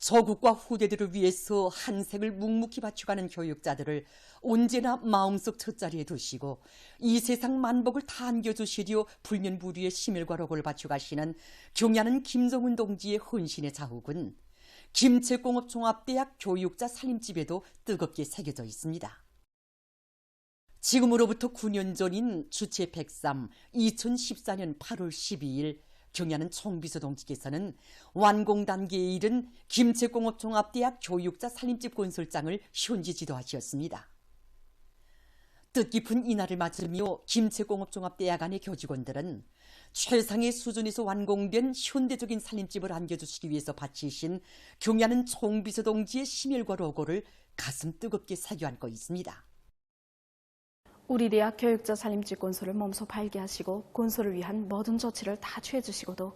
조국과 후대들을 위해서 한 생을 묵묵히 바쳐가는 교육자들을 언제나 마음속 첫자리에 두시고 이 세상 만복을 다 안겨주시려 불면부류의 심혈과로를 바쳐가시는 경야는 김정은 동지의 헌신의 자욱은 김책공업종합대학 교육자 살림집에도 뜨겁게 새겨져 있습니다. 지금으로부터 9년 전인 주체 103 2014년 8월 12일 경야는 총비서 동지께서는 완공 단계에 이른 김책공업종합대학 교육자 살림집 건설장을 현지 지도하셨습니다. 뜻깊은 이날을 맞으며 김책공업종합대학 안의 교직원들은 최상의 수준에서 완공된 현대적인 살림집을 안겨주시기 위해서 바치신 경야는 총비서 동지의 심혈과 로고를 가슴 뜨겁게 새겨안고 있습니다. 우리 대학 교육자 살림집 건설을 몸소 발기하시고 건설을 위한 모든 조치를 다 취해주시고도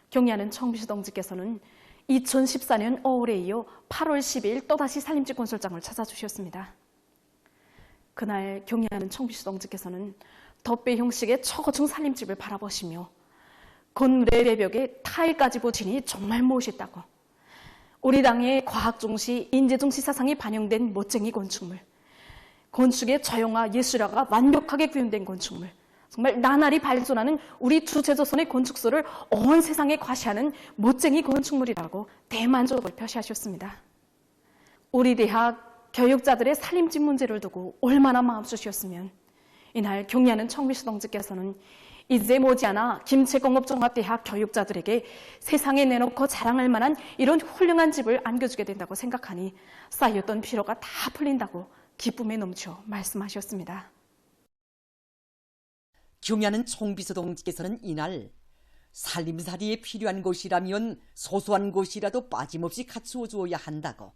경야는 총비서 동지께서는 2014년 5월에 이어 8월 12일 또다시 살림집 건설장을 찾아주셨습니다. 그날 경야는 총비서 동지께서는 덧배 형식의 초고층 살림집을 바라보시며 건물의 내벽에 타일까지 붙이니 정말 멋있다고, 우리 당의 과학중시, 인재중시 사상이 반영된 멋쟁이 건축물, 건축의 조형화, 예술화가 완벽하게 구현된 건축물, 정말 나날이 발전하는 우리 주체조선의 건축소를 온 세상에 과시하는 멋쟁이 건축물이라고 대만족을 표시하셨습니다. 우리 대학 교육자들의 살림집 문제를 두고 얼마나 마음 쓰셨으면 이날 경야는 총비서 동지께서는 이제 머지않아 김책공업종합대학 교육자들에게 세상에 내놓고 자랑할 만한 이런 훌륭한 집을 안겨주게 된다고 생각하니 쌓였던 피로가 다 풀린다고 기쁨에 넘쳐 말씀하셨습니다. 경야는 총비서 동지께서는 이날 살림살이에 필요한 것이라면 소소한 것이라도 빠짐없이 갖추어 주어야 한다고,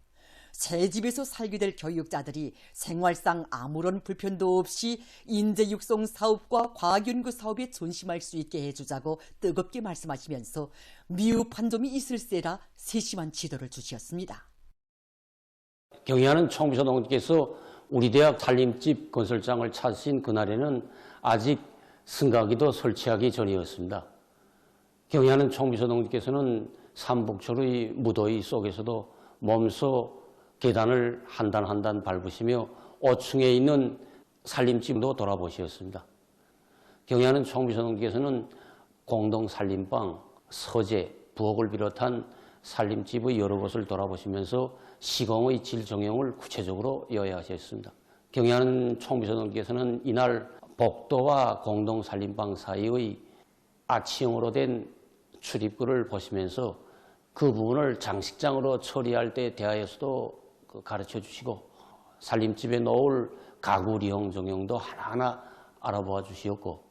새 집에서 살게 될 교육자들이 생활상 아무런 불편도 없이 인재 육성 사업과 과학연구 사업에 전심할 수 있게 해주자고 뜨겁게 말씀하시면서 미흡한 점이 있을세라 세심한 지도를 주셨습니다. 경야는 총비서 동지께서 우리 대학 살림집 건설장을 찾으신 그날에는 아직 승가기도 설치하기 전이었습니다. 경야는 총비서 동지께서는 삼북초의 무더위 속에서도 몸소 계단을 한 단 한 단 밟으시며 5층에 있는 살림집도 돌아보셨습니다. 경야는 총비서 동지께서는 공동 살림방, 서재, 부엌을 비롯한 살림집의 여러 곳을 돌아보시면서 시공의 질 정형을 구체적으로 요약하셨습니다. 경야는 총비서 동지께서는 이날 복도와 공동 살림방 사이의 아치형으로 된 출입구를 보시면서 그 부분을 장식장으로 처리할 때 대하여서도 가르쳐 주시고 살림집에 놓을 가구 리용 정형도 하나하나 알아보아 주시었고,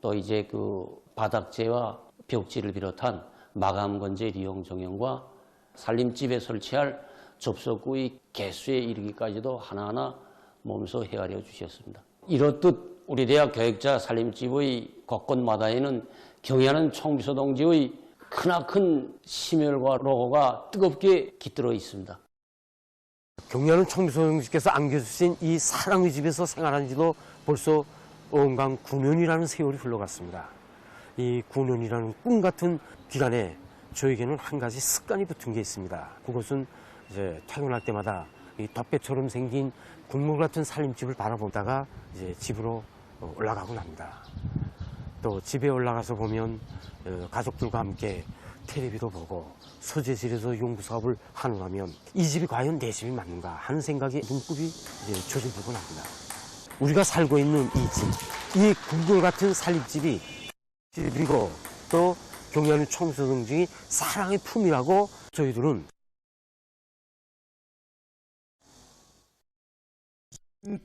또 이제 그 바닥재와 벽지를 비롯한 마감 건재 리용 정형과 살림집에 설치할 접속구의 개수에 이르기까지도 하나하나 몸소 헤아려 주셨습니다. 이렇듯 우리 대학 교육자 살림집의 곳곳마다에는 경야는 총비서 동지의 크나큰 심혈과 로고가 뜨겁게 깃들어 있습니다. 경야는 총비서 동지께서 안겨주신 이 사랑의 집에서 생활한 지도 벌써 언강 9년이라는 세월이 흘러갔습니다. 이 9년이라는 꿈 같은 기간에 저에게는 한 가지 습관이 붙은 게 있습니다. 그것은 이제 퇴근할 때마다 이 덮개처럼 생긴 국물 같은 살림집을 바라보다가 이제 집으로 올라가곤 합니다. 또 집에 올라가서 보면 가족들과 함께 텔레비도 보고 서재실에서 연구사업을 하는가면 이 집이 과연 내 집이 맞는가 하는 생각에 눈곱이 이제 젖어들곤 합니다. 우리가 살고 있는 이 집, 이 국물 같은 살림집이 그리고 또 경야는 총비서 동지의 사랑의 품이라고 저희들은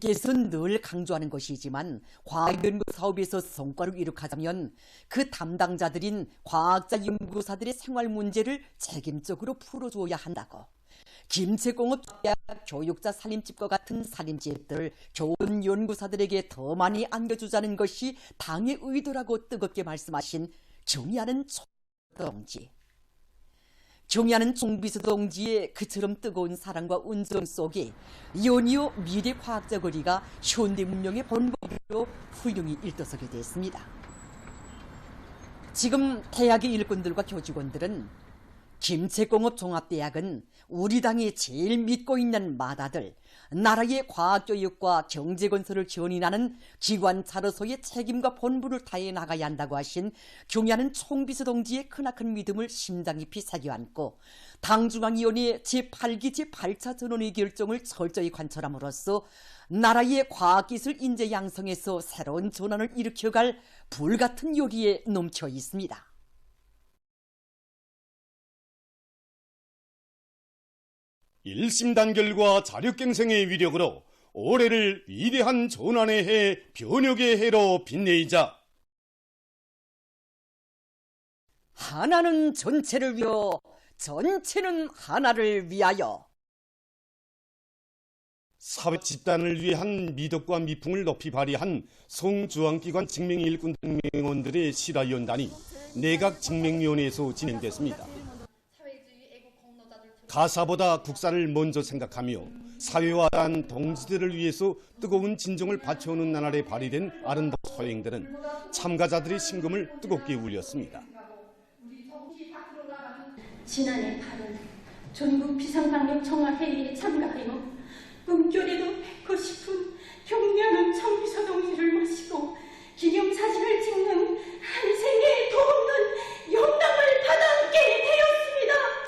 께서는 늘 강조하는 것이지만 과학연구 사업에서 성과를 이룩하자면 그 담당자들인 과학자 연구사들의 생활 문제를 책임적으로 풀어주어야 한다고, 김책공업대학 교육자 살림집과 같은 살림집들을 좋은 연구사들에게 더 많이 안겨주자는 것이 당의 의도라고 뜨겁게 말씀하신 경야는 총동지. 경야는 총비서 동지의 그처럼 뜨거운 사랑과 운정 속에 연이어 미래 과학자 거리가 현대 문명의 본보기로 훌륭히 일떠서게 됐습니다. 지금 대학의 일꾼들과 교직원들은 김책공업종합대학은 우리 당이 제일 믿고 있는 마다들, 나라의 과학교육과 경제건설을 견인하는 기관 차로서의 책임과 본분을 다해 나가야 한다고 하신 경야는 총비서 동지의 크나큰 믿음을 심장 깊이 새겨안고 당중앙위원회 제8기 제8차 전원의 결정을 철저히 관철함으로써 나라의 과학기술 인재 양성에서 새로운 전환을 일으켜갈 불같은 요리에 넘쳐 있습니다. 일심 단결과 자력갱생의 위력으로 올해를 위대한 전환의 해, 변혁의 해로 빛내이자 하나는 전체를 위하여, 전체는 하나를 위하여. 사회 집단을 위한 미덕과 미풍을 높이 발휘한 성주황기관 직맹일꾼 등명원들의 실화연단이 내각직맹위원회에서 진행됐습니다. 가사보다 국사를 먼저 생각하며 사회와 한 동지들을 위해서 뜨거운 진정을 바쳐오는 나날에 발휘된 아름다운 소행들은 참가자들의 심금을 뜨겁게 울렸습니다. 지난해 8월 전국 비상방역 청와회의에 참가하여 꿈결에도 뵙고 싶은 경미하는 청비서 동지를 모시고 기념사진을 찍는 한 생에 더없는 영광을 받아안게 되었습니다.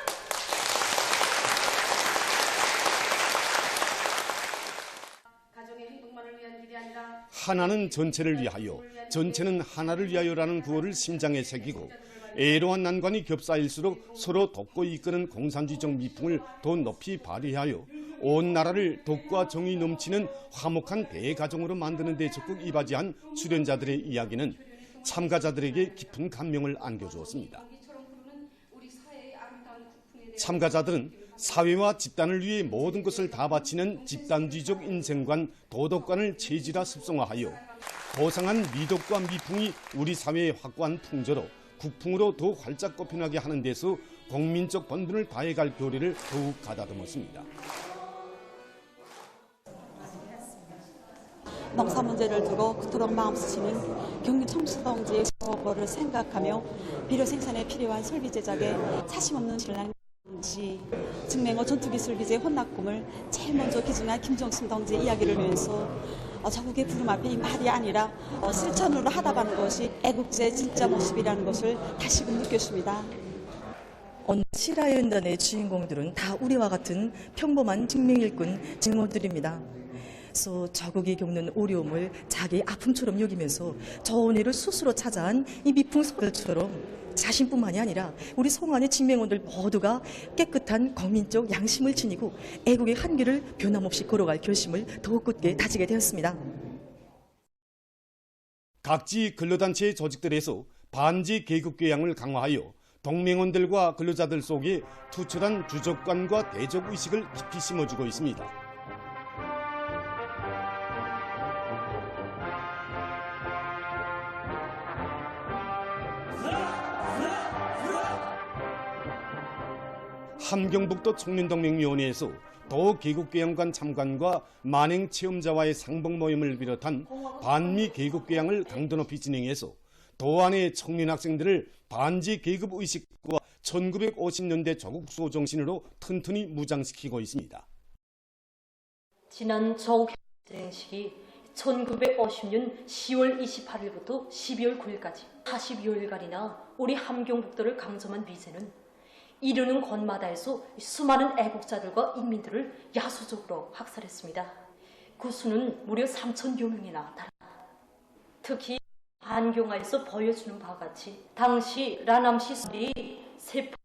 하나는 전체를 위하여, 전체는 하나를 위하여라는 구호를 심장에 새기고 애로한 난관이 겹사일수록 서로 돕고 이끄는 공산주의적 미풍을 더 높이 발휘하여 온 나라를 덕과 정이 넘치는 화목한 대가정으로 만드는 데 적극 이바지한 출연자들의 이야기는 참가자들에게 깊은 감명을 안겨주었습니다. 참가자들은 사회와 집단을 위해 모든 것을 다 바치는 집단주의적 인생관, 도덕관을 체질화 습성화하여 고상한 미덕과 미풍이 우리 사회의 확고한 풍조로 국풍으로 더 활짝 꽃피나게 하는 데서 국민적 본분을 다해갈 교리를 더욱 가다듬었습니다. 농사 문제를 두고 그토록 마음 쓰시는 경기 청비서동지의 보고를 생각하며 비료 생산에 필요한 설비 제작에 사심 없는 신랑 동지, 증맹호 전투기술기재 혼납꿈을 제일 먼저 기증한 김정순 동지의 이야기를 위해서 자국의 부름 앞에 이 말이 아니라 실천으로 하다가는 것이 애국자의 진짜 모습이라는 것을 다시금 느꼈습니다. 오늘 실화연단의 주인공들은 다 우리와 같은 평범한 직맹일꾼 직원들입니다. 그래서 자국이 겪는 어려움을 자기 아픔처럼 여기면서 좋은 일을 스스로 찾아한 이 미풍석들처럼 자신뿐만이 아니라 우리 송환의 직맹원들 모두가 깨끗한 국민적 양심을 지니고 애국의 한길을 변함없이 걸어갈 결심을 더욱 굳게 다지게 되었습니다. 각지 근로단체 조직들에서 반지 계급교양을 강화하여 동맹원들과 근로자들 속에 투철한 주적관과 대적의식을 깊이 심어주고 있습니다. 함경북도 청년동맹위원회에서 도 계급교양관 참관과 만행 체험자와의 상봉 모임을 비롯한 반미 계급교양을 강도 높이 진행해서 도안의 청년 학생들을 반지 계급 의식과 1950년대 조국 수호 정신으로 튼튼히 무장시키고 있습니다. 지난 조국 행식이 1950년 10월 28일부터 12월 9일까지 40여일간이나 우리 함경북도를 강점한 미세는 이르는 곳마다에서 수많은 애국자들과 인민들을 야수적으로 학살했습니다. 그 수는 무려 3,000여 명이나 달합니다. 특히 안경화에서 보여주는 바와 같이 당시 라남시 수리 세포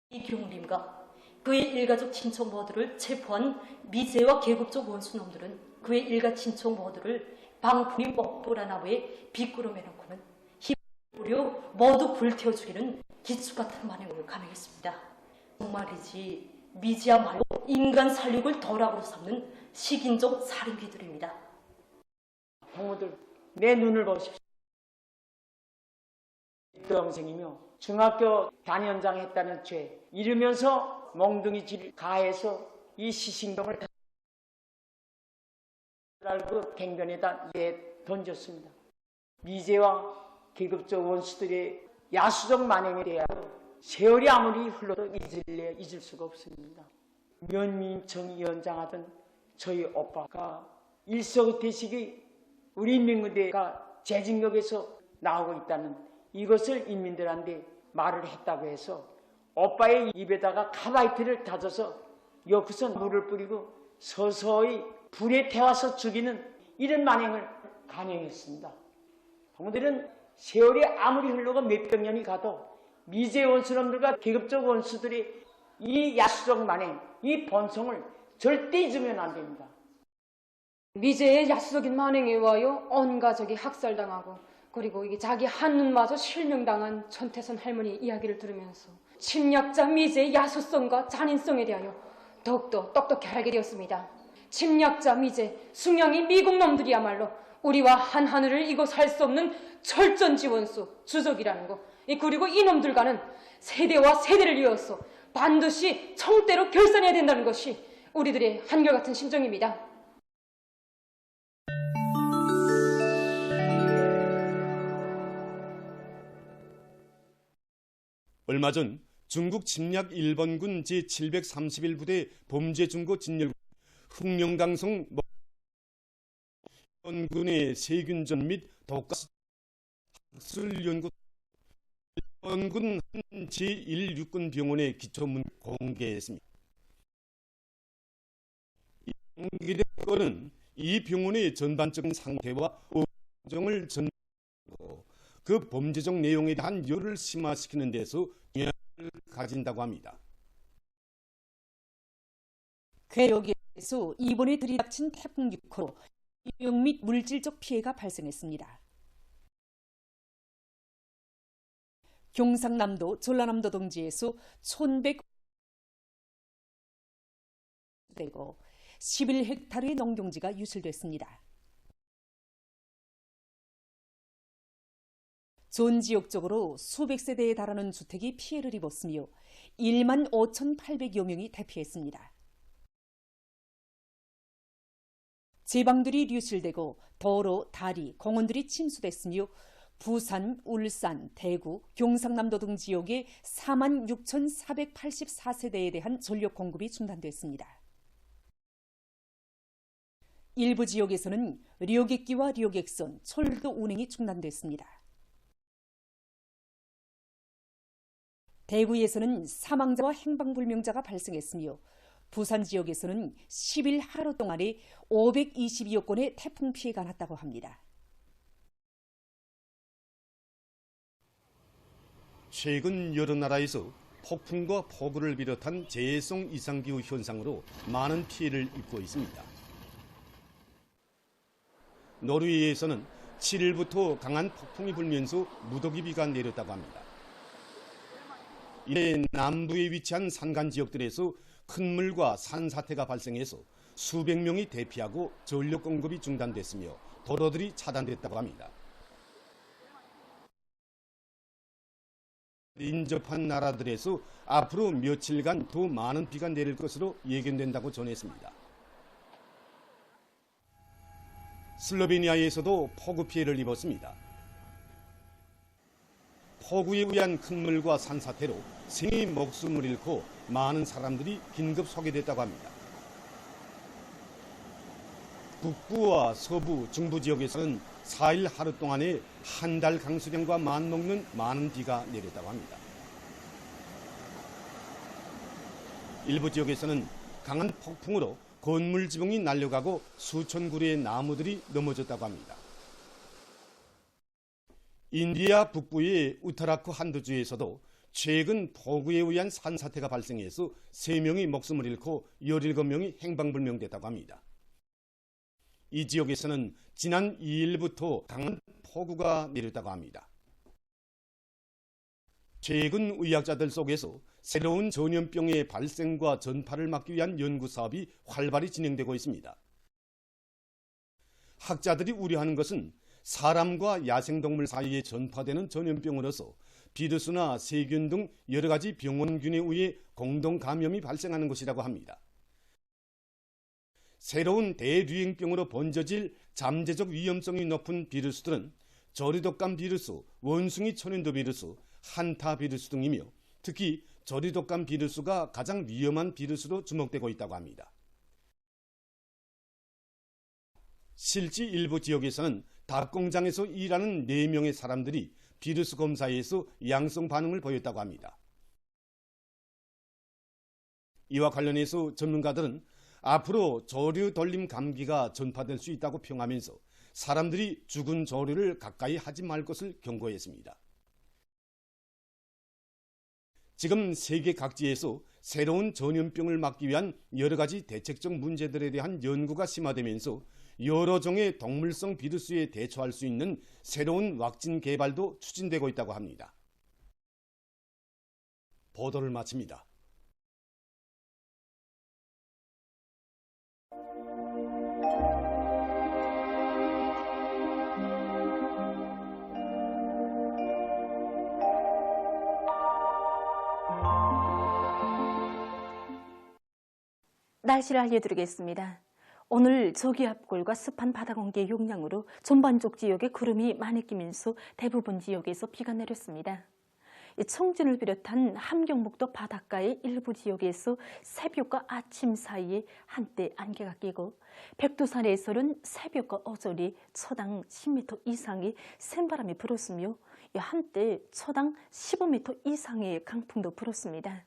이경림과 그의 일가족 친척 모두를 체포한 미제와 계급적 원수놈들은 그의 일가 친척 모두를 방풍이 먹보라 나무에 비꾸러매 놓고는 무려 모두 불태워 죽이는 기축 같은 만행을 감행했습니다. 정말이지 미지야말로 인간 살육을 덜악으로 삼는 식인종 살인귀들입니다. 부모들 내 눈을 보십시오. 대학생이며 중학교 단연장 했다는 죄 이르면서 멍둥이 질 가해서 이 시신경을 알고 갱변에다 던졌습니다. 미제와 계급적 원수들의 야수적 만행에 대하여 세월이 아무리 흘러도 잊을 수가 없습니다. 면민청 위원장하던 저희 오빠가 일석이태식이 우리 인민군대가 재직역에서 나오고 있다는 이것을 인민들한테 말을 했다고 해서 오빠의 입에다가 카바이트를 다져서 여기서 물을 뿌리고 서서히 불에 태워서 죽이는 이런 만행을 감행했습니다. 동무들은 세월이 아무리 흘러가 몇백 년이 가도 미제 원수놈들과 계급적 원수들이 이 야수적 만행, 이 본성을 절대 잊으면 안 됩니다. 미제의 야수적인 만행에 의하여 온 가족이 학살당하고 그리고 이게 자기 한눈마저 실명당한 전태선 할머니 이야기를 들으면서 침략자 미제의 야수성과 잔인성에 대하여 더욱더 똑똑히 알게 되었습니다. 침략자 미제, 숭양이 미국 놈들이야말로 우리와 한 하늘을 이고 살 수 없는 철전지원수, 주적이라는 거. 그리고 이놈들과는 세대와 세대를 이어서 반드시 청대로 결산해야 된다는 것이 우리들의 한결같은 심정입니다. 얼마 전 중국 침략 일본군 제731부대 범죄중고 진열 흑룡강성 일본군의 세균전 및 독가스 학술연구 일본군 제1육군 병원의 기초문 공개했습니다. 공개된 건은 이 병원의 전반적인 상태와 업종을 전하고 그 범죄적 내용에 대한 열을 심화시키는 데서 영향을 가진다고 합니다. 괴력에서 이번에 들이닥친 태풍 6호로 인명 및 물질적 피해가 발생했습니다. 경상남도 전라남도 등지에서 1100 되고 11헥타르의 농경지가 유실됐습니다. 전 지역적으로 수백 세대에 달하는 주택이 피해를 입었으며 1만 5,800여 명이 대피했습니다. 제방들이 유실되고 도로, 다리, 공원들이 침수됐으며 부산, 울산, 대구, 경상남도 등 지역의 4만 6,484세대에 대한 전력 공급이 중단됐습니다. 일부 지역에서는 료객기와 료객선, 철도 운행이 중단됐습니다. 대구에서는 사망자와 행방불명자가 발생했으며 부산 지역에서는 10일 하루 동안에 522여 건의 태풍 피해가 났다고 합니다. 최근 여러 나라에서 폭풍과 폭우를 비롯한 재해성 이상기후 현상으로 많은 피해를 입고 있습니다. 노르웨이에서는 7일부터 강한 폭풍이 불면서 무더기 비가 내렸다고 합니다. 이에 남부에 위치한 산간 지역들에서 큰 물과 산사태가 발생해서 수백 명이 대피하고 전력 공급이 중단됐으며 도로들이 차단됐다고 합니다. 인접한 나라들에서 앞으로 며칠간 더 많은 비가 내릴 것으로 예견된다고 전했습니다. 슬로베니아에서도 폭우 피해를 입었습니다. 폭우에 의한 큰 물과 산사태로 3명이 목숨을 잃고 많은 사람들이 긴급 소개됐다고 합니다. 북부와 서부, 중부 지역에서는 4일 하루 동안에 한 달 강수량과 맞먹는 많은 비가 내렸다고 합니다. 일부 지역에서는 강한 폭풍으로 건물 지붕이 날려가고 수천 그루의 나무들이 넘어졌다고 합니다. 인디아 북부의 우타라크 한두주에서도 최근 폭우에 의한 산사태가 발생해서 3명이 목숨을 잃고 17명이 행방불명됐다고 합니다. 이 지역에서는 지난 2일부터 강한 폭우가 내렸다고 합니다. 최근 의학자들 속에서 새로운 전염병의 발생과 전파를 막기 위한 연구 사업이 활발히 진행되고 있습니다. 학자들이 우려하는 것은 사람과 야생동물 사이에 전파되는 전염병으로서 비루스나 세균 등 여러 가지 병원균에 의해 공동 감염이 발생하는 것이라고 합니다. 새로운 대유행병으로 번져질 잠재적 위험성이 높은 비루스들은 저리독감 비루스, 원숭이 천연두 비루스, 한타 비루스 등이며 특히 저리독감 비루스가 가장 위험한 비루스로 주목되고 있다고 합니다. 실제 일부 지역에서는 닭 공장에서 일하는 4명의 사람들이 비루스 검사에서 양성 반응을 보였다고 합니다. 이와 관련해서 전문가들은 앞으로 조류 돌림 감기가 전파될 수 있다고 평하면서 사람들이 죽은 조류를 가까이 하지 말 것을 경고했습니다. 지금 세계 각지에서 새로운 전염병을 막기 위한 여러 가지 대책적 문제들에 대한 연구가 심화되면서 여러 종의 동물성 비루스에 대처할 수 있는 새로운 왁신 개발도 추진되고 있다고 합니다. 보도를 마칩니다. 날씨를 알려드리겠습니다. 오늘 저기압골과 습한 바다 공기의 영향으로 전반적 지역에 구름이 많이 끼면서 대부분 지역에서 비가 내렸습니다. 청진을 비롯한 함경북도 바닷가의 일부 지역에서 새벽과 아침 사이에 한때 안개가 끼고 백두산에서는 새벽과 어저리 초당 10m 이상의 센바람이 불었으며 한때 초당 15m 이상의 강풍도 불었습니다.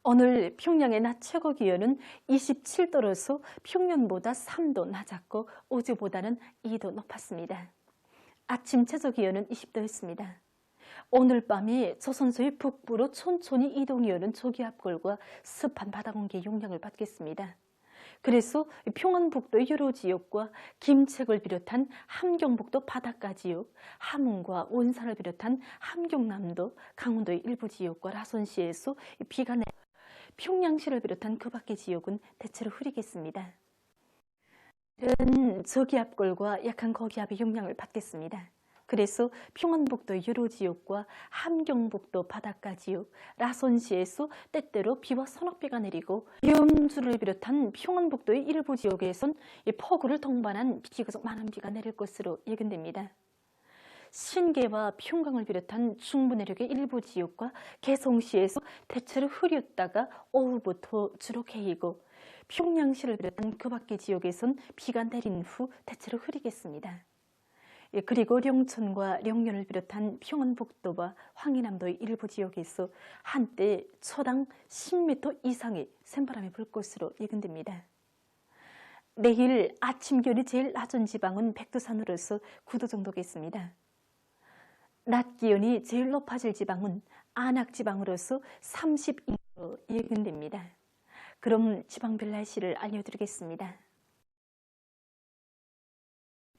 오늘 평양의 낮 최고 기온은 27도로서 평년보다 3도 낮았고 어제보다는 2도 높았습니다. 아침 최저 기온은 20도였습니다. 오늘 밤에 조선소의 북부로 천천히 이동해오는 저기압골과 습한 바다 공기의 영향을 받겠습니다. 그래서 평안북도의 여러 지역과 김책을 비롯한 함경북도 바닷가 지역, 함흥과 원산을 비롯한 함경남도, 강원도의 일부 지역과 라선시에서 비가 내려 평양시를 비롯한 그 밖의 지역은 대체로 흐리겠습니다. 이런 저기압골과 약한 고기압의 영향을 받겠습니다. 그래서 평안북도 여러 지역과 함경북도 바닷가 지역, 라선시에서 때때로 비와 서낙비가 내리고 염주를 비롯한 평안북도의 일부 지역에선 폭우를 동반한 비가 많은 비가 내릴 것으로 예견됩니다. 신계와 평강을 비롯한 중부 내륙의 일부 지역과 개성시에서 대체로 흐렸다가 오후부터 주로 개이고 평양시를 비롯한 그 밖의 지역에선 비가 내린 후 대체로 흐리겠습니다. 그리고 령천과 령년을 비롯한 평안북도와 황해남도의 일부 지역에서 한때 초당 10m 이상의 센바람이 불 것으로 예견됩니다. 내일 아침 기온이 제일 낮은 지방은 백두산으로서 9도 정도겠습니다. 낮 기온이 제일 높아질 지방은 안악지방으로서 32도 예견됩니다. 그럼 지방별 날씨를 알려드리겠습니다.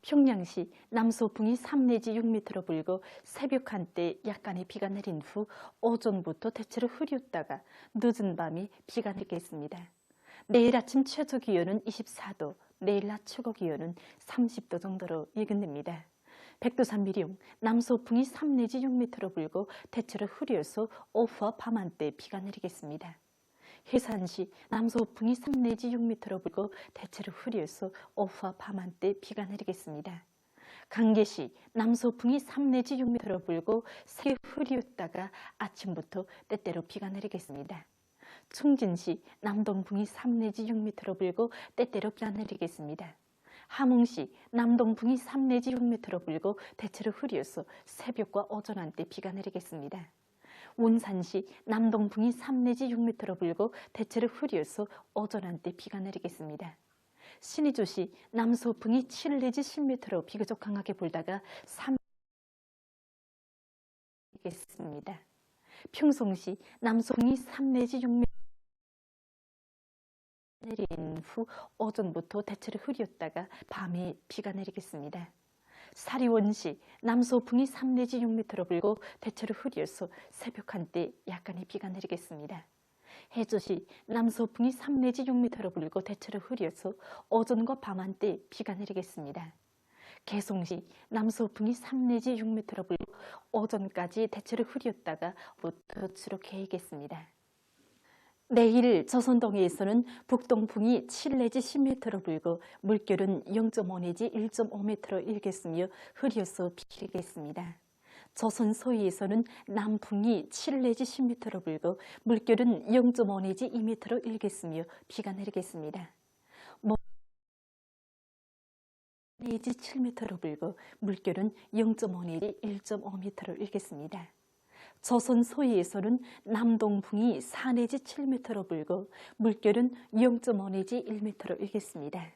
평양시 남서풍이 3 내지 6m로 불고 새벽 한때 약간의 비가 내린 후 오전부터 대체로 흐렸다가 늦은 밤에 비가 내리겠습니다. 내일 아침 최저 기온은 24도, 내일 낮 최고 기온은 30도 정도로 예견됩니다. 백두산 미령 남서풍이 3 내지 6m로 불고 대체로 흐려서 오후와 밤 한때 비가 내리겠습니다. 해산시 남서풍이 3 내지 6m로 불고 대체로 흐려서 오후와 밤 한때 비가 내리겠습니다. 강계시 남서풍이 3 내지 6m로 불고 새벽 흐렸다가 아침부터 때때로 비가 내리겠습니다. 충진시 남동풍이 3 내지 6m로 불고 때때로 비가 내리겠습니다. 함흥시 남동풍이 3 내지 6m로 불고 대체로 흐려서 새벽과 오전 한때 비가 내리겠습니다. 원산시 남동풍이 3 내지 6m로 불고 대체로 흐려서 오전 한때 비가 내리겠습니다. 신의주시 남서풍이 7 내지 10m로 비교적 강하게 불다가 3 내리겠습니다. 평송시 남서풍이 3 내지 6m 내린 후 오전부터 대체로 흐렸다가 밤에 비가 내리겠습니다. 사리원시 남서풍이 3 내지 6m로 불고 대체로 흐려서 새벽 한때 약간의 비가 내리겠습니다. 해조시 남서풍이 3 내지 6m로 불고 대체로 흐려서 오전과 밤 한때 비가 내리겠습니다. 개송시 남서풍이 3 내지 6m로 불고 오전까지 대체로 흐렸다가 부터 주로 개이겠습니다. 내일 조선동해에서는 북동풍이 7 내지 10m로 불고 물결은 0.5 내지 1.5m로 일겠으며 흐려서 비겠습니다. 조선 서해에서는 남풍이 7 내지 10m로 불고 물결은 0.5 내지 2m로 일겠으며 비가 내리겠습니다. 내지 7m로 불고 물결은 0.5 내지 1.5m로 일겠습니다. 조선 서해에서는 남동풍이 4 내지 7m로 불고 물결은 0.5 내지 1m로 일겠습니다.